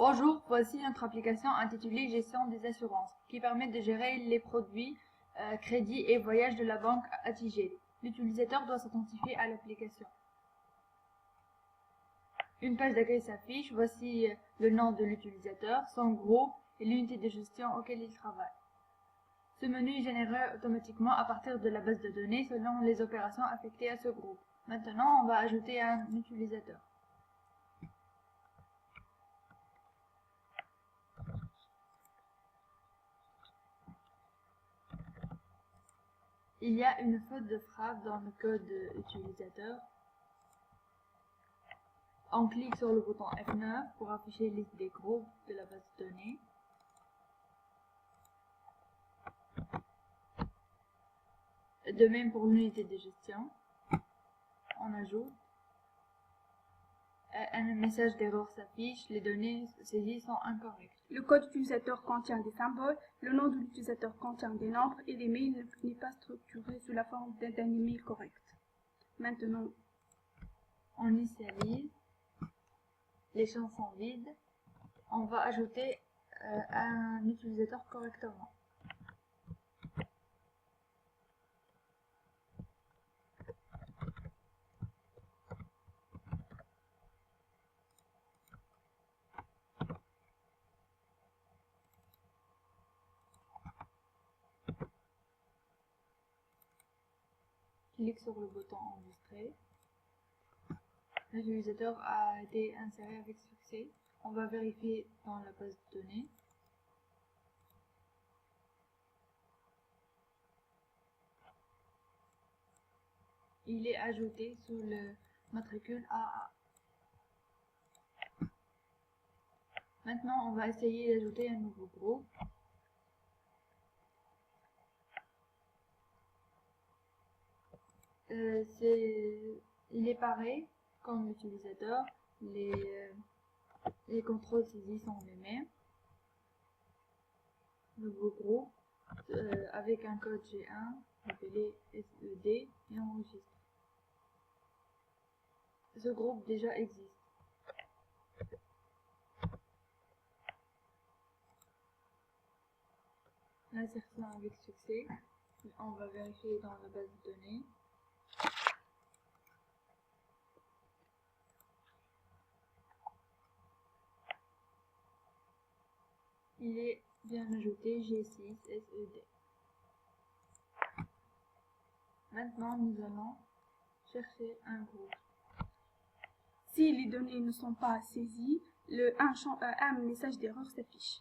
Bonjour, voici notre application intitulée Gestion des assurances, qui permet de gérer les produits, crédits et voyages de la banque Atigel. L'utilisateur doit s'authentifier à l'application. Une page d'accueil s'affiche, voici le nom de l'utilisateur, son groupe et l'unité de gestion auquel il travaille. Ce menu est généré automatiquement à partir de la base de données selon les opérations affectées à ce groupe. Maintenant, on va ajouter un utilisateur. Il y a une faute de frappe dans le code utilisateur. On clique sur le bouton F9 pour afficher la liste des groupes de la base de données. De même pour l'unité de gestion. On ajoute. Un message d'erreur s'affiche, les données saisies sont incorrectes. Le code utilisateur contient des symboles, le nom de l'utilisateur contient des nombres et l'email n'est pas structuré sous la forme d'un email correct. Maintenant, on initialise, les champs sont vides, on va ajouter un utilisateur correctement. Clique sur le bouton enregistrer. L'utilisateur a été inséré avec succès. On va vérifier dans la base de données. Il est ajouté sous le matricule AA. Maintenant, on va essayer d'ajouter un nouveau groupe. Il est pareil comme l'utilisateur, les contrôles saisis sont les mêmes. Nouveau groupe avec un code G1 appelé SED et enregistre. Ce groupe déjà existe. L'insertion avec succès. On va vérifier dans la base de données. Il est bien ajouté G6 SED. Maintenant, nous allons chercher un groupe. Si les données ne sont pas saisies, un message d'erreur s'affiche.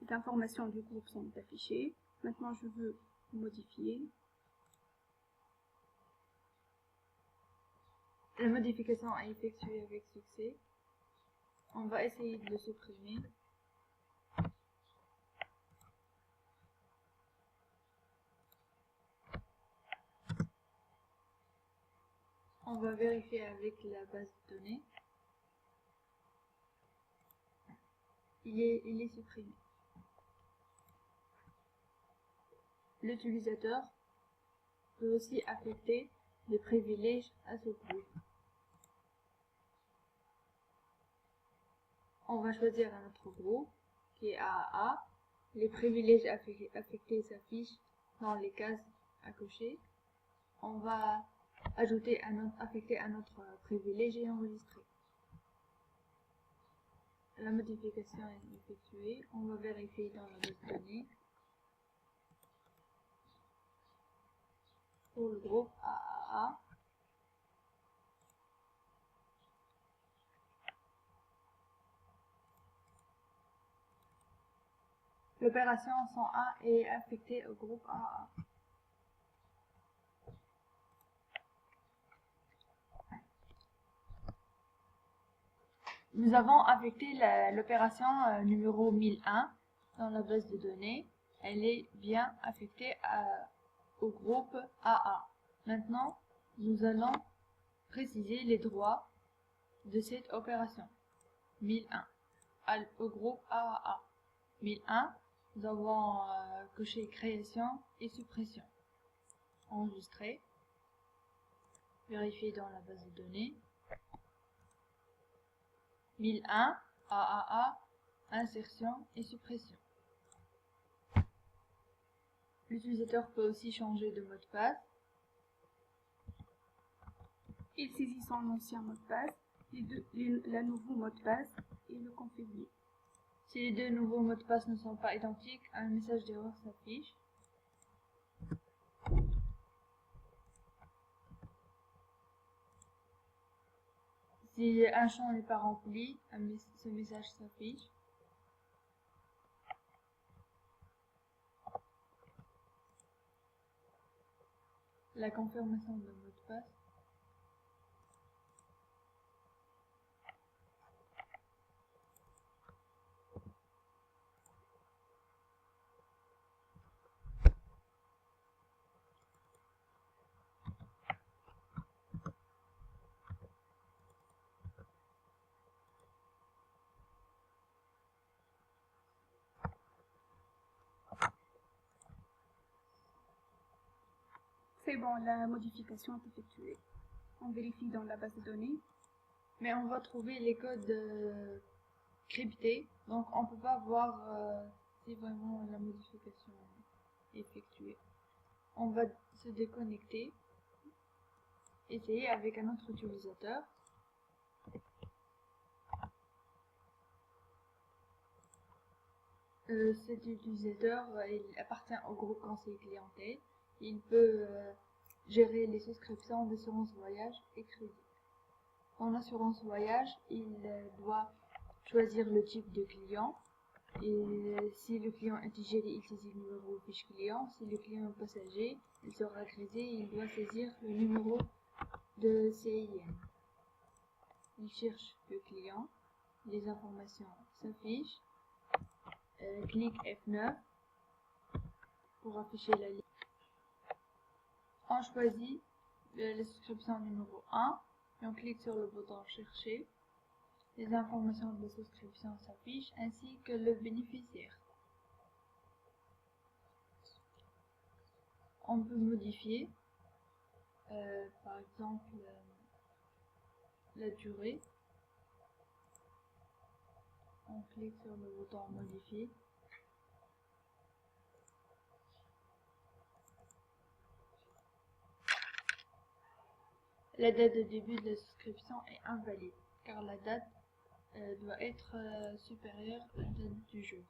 Les informations du groupe sont affichées. Maintenant, je veux modifier. La modification est effectuée avec succès. On va essayer de le supprimer. On va vérifier avec la base de données. Il est supprimé. L'utilisateur peut aussi affecter des privilèges à ce groupe. On va choisir un autre groupe qui est AA. Les privilèges affectés s'affichent dans les cases à cocher. On va affecter un autre privilège et enregistrer. La modification est effectuée. On va vérifier dans la base de données. Pour le groupe AAA. L'opération 101 est affectée au groupe AA. Nous avons affecté l'opération numéro 1001 dans la base de données. Elle est bien affectée au groupe AA. Maintenant, nous allons préciser les droits de cette opération 1001 au groupe AAA. 1001, nous avons coché création et suppression. enregistrer, vérifier dans la base de données. 1001, AAA, insertion et suppression. L'utilisateur peut aussi changer de mot de passe. Il saisit son ancien mot de passe, le nouveau mot de passe et le configure. Si les deux nouveaux mots de passe ne sont pas identiques, un message d'erreur s'affiche. Si un champ n'est pas rempli, ce message s'affiche. La confirmation de mot de passe. C'est bon, la modification est effectuée. On vérifie dans la base de données. Mais on va trouver les codes cryptés, donc on ne peut pas voir si vraiment la modification est effectuée. On va se déconnecter, essayer avec un autre utilisateur. Cet utilisateur, il appartient au groupe conseil clientèle. Il peut gérer les souscriptions d'assurance voyage et crédit. En assurance voyage, il doit choisir le type de client. Et si le client est IGD, il saisit le numéro fiche client. Si le client est passager, il sera grisé, il doit saisir le numéro de CIN. Il cherche le client, les informations s'affichent. Clique F9 pour afficher la liste. On choisit la souscription numéro 1 et on clique sur le bouton chercher. Les informations de la souscription s'affichent ainsi que le bénéficiaire. On peut modifier par exemple la durée. On clique sur le bouton modifier. La date de début de la souscription est invalide car la date doit être supérieure à la date du jour.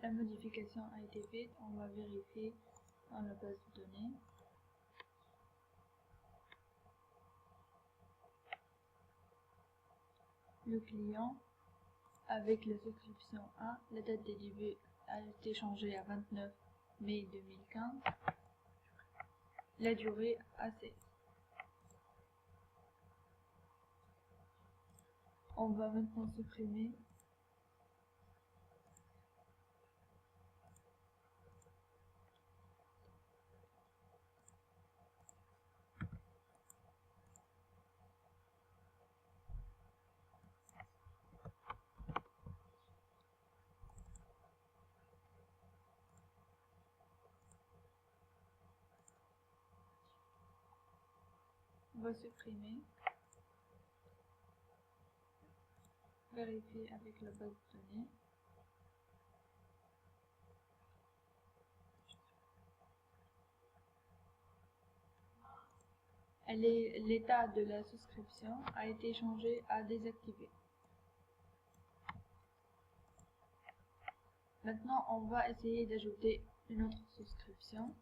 La modification a été faite, on va vérifier dans la base de données. Le client, avec la souscription 1, la date de début a été changée à 29 mai 2015. La durée à 16. On va maintenant supprimer vérifier avec la base de données. L'état de la souscription a été changé à désactivé. Maintenant, on va essayer d'ajouter une autre souscription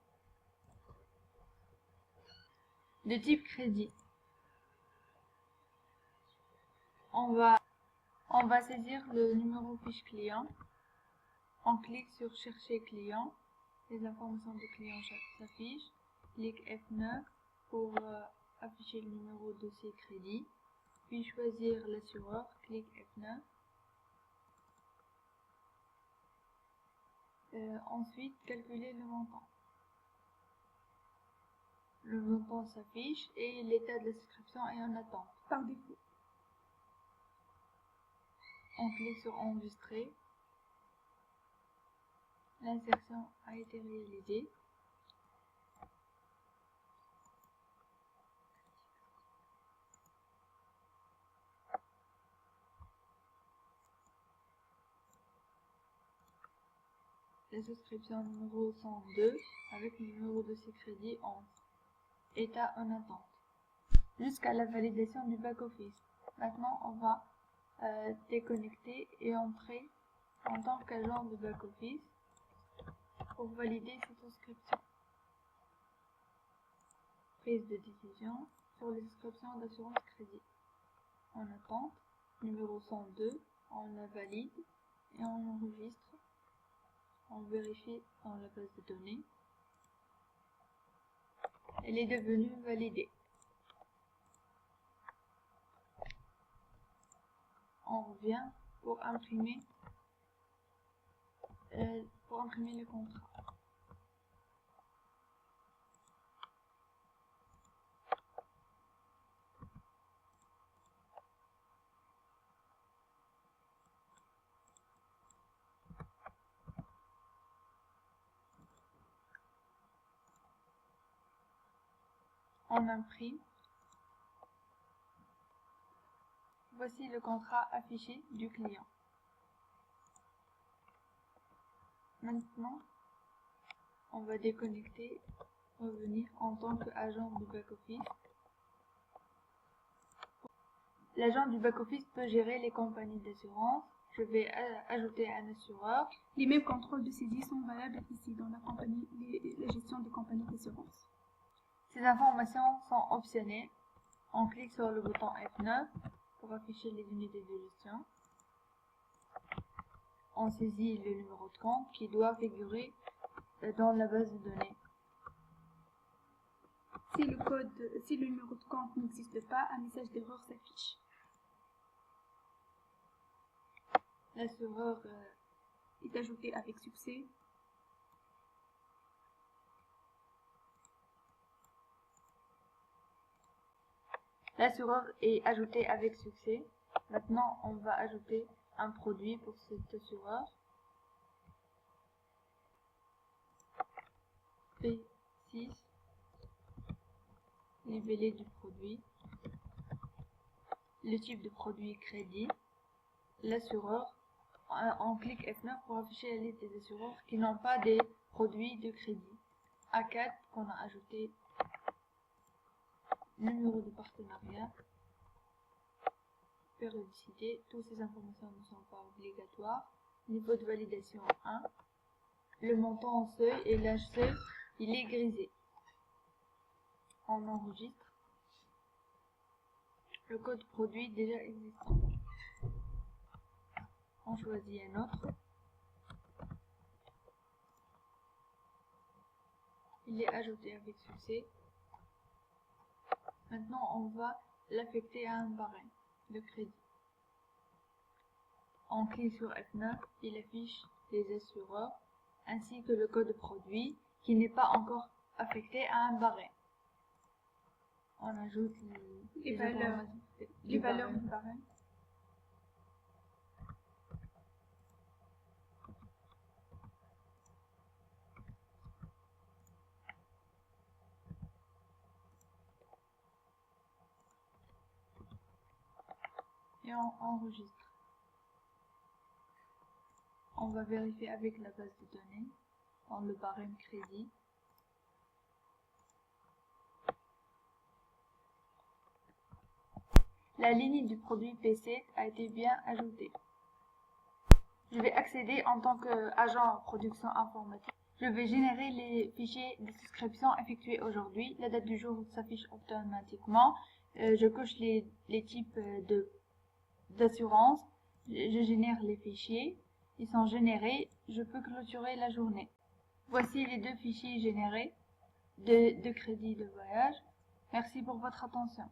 de type crédit. On va saisir le numéro fiche client. On clique sur chercher client. Les informations du client s'affichent. Clique F9 pour afficher le numéro de dossier crédit. Puis choisir l'assureur. Clique F9. Ensuite, calculer le montant. le montant s'affiche et l'état de la souscription est en attente. Par défaut. On clique sur enregistrer. L'insertion a été réalisée. La souscription numéro 102 avec le numéro de dossier crédit 11. État en attente. Jusqu'à la validation du back-office. Maintenant, on va déconnecter et entrer en tant qu'agent de back-office pour valider cette souscription. Prise de décision sur les souscriptions d'assurance crédit. En attente, numéro 102, on la valide et on enregistre. On vérifie dans la base de données. Elle est devenue validée. On revient pour imprimer le contrat. On imprime. Voici le contrat affiché du client. Maintenant, on va déconnecter, revenir en tant qu'agent du back-office. L'agent du back-office peut gérer les compagnies d'assurance. Je vais ajouter un assureur. Les mêmes contrôles de saisie sont valables ici dans la gestion des compagnies d'assurance. Ces informations sont optionnelles. On clique sur le bouton F9 pour afficher les unités de gestion. On saisit le numéro de compte qui doit figurer dans la base de données. Si le numéro de compte n'existe pas, un message d'erreur s'affiche. L'assureur est ajouté avec succès. L'assureur est ajouté avec succès. Maintenant, on va ajouter un produit pour cet assureur. P6, libellé du produit, le type de produit crédit, l'assureur. On clique F9 pour afficher la liste des assureurs qui n'ont pas des produits de crédit. A4 qu'on a ajouté, numéro de partenariat, périodicité, toutes ces informations ne sont pas obligatoires, niveau de validation 1, le montant en seuil et l'âge seuil, il est grisé. On enregistre le code produit déjà existant. On choisit un autre. Il est ajouté avec succès. Maintenant, on va l'affecter à un barème de crédit. On clique sur F9, il affiche les assureurs ainsi que le code produit qui n'est pas encore affecté à un barème. On ajoute les valeurs du barème. Et on enregistre. On va vérifier avec la base de données dans le barème crédit. La ligne du produit P7 a été bien ajoutée. Je vais accéder en tant qu'agent en production informatique. Je vais générer les fichiers de souscription effectués aujourd'hui. La date du jour s'affiche automatiquement. Je coche les types d'assurance. Je génère les fichiers. Ils sont générés. Je peux clôturer la journée. Voici les deux fichiers générés de crédit de voyage. Merci pour votre attention.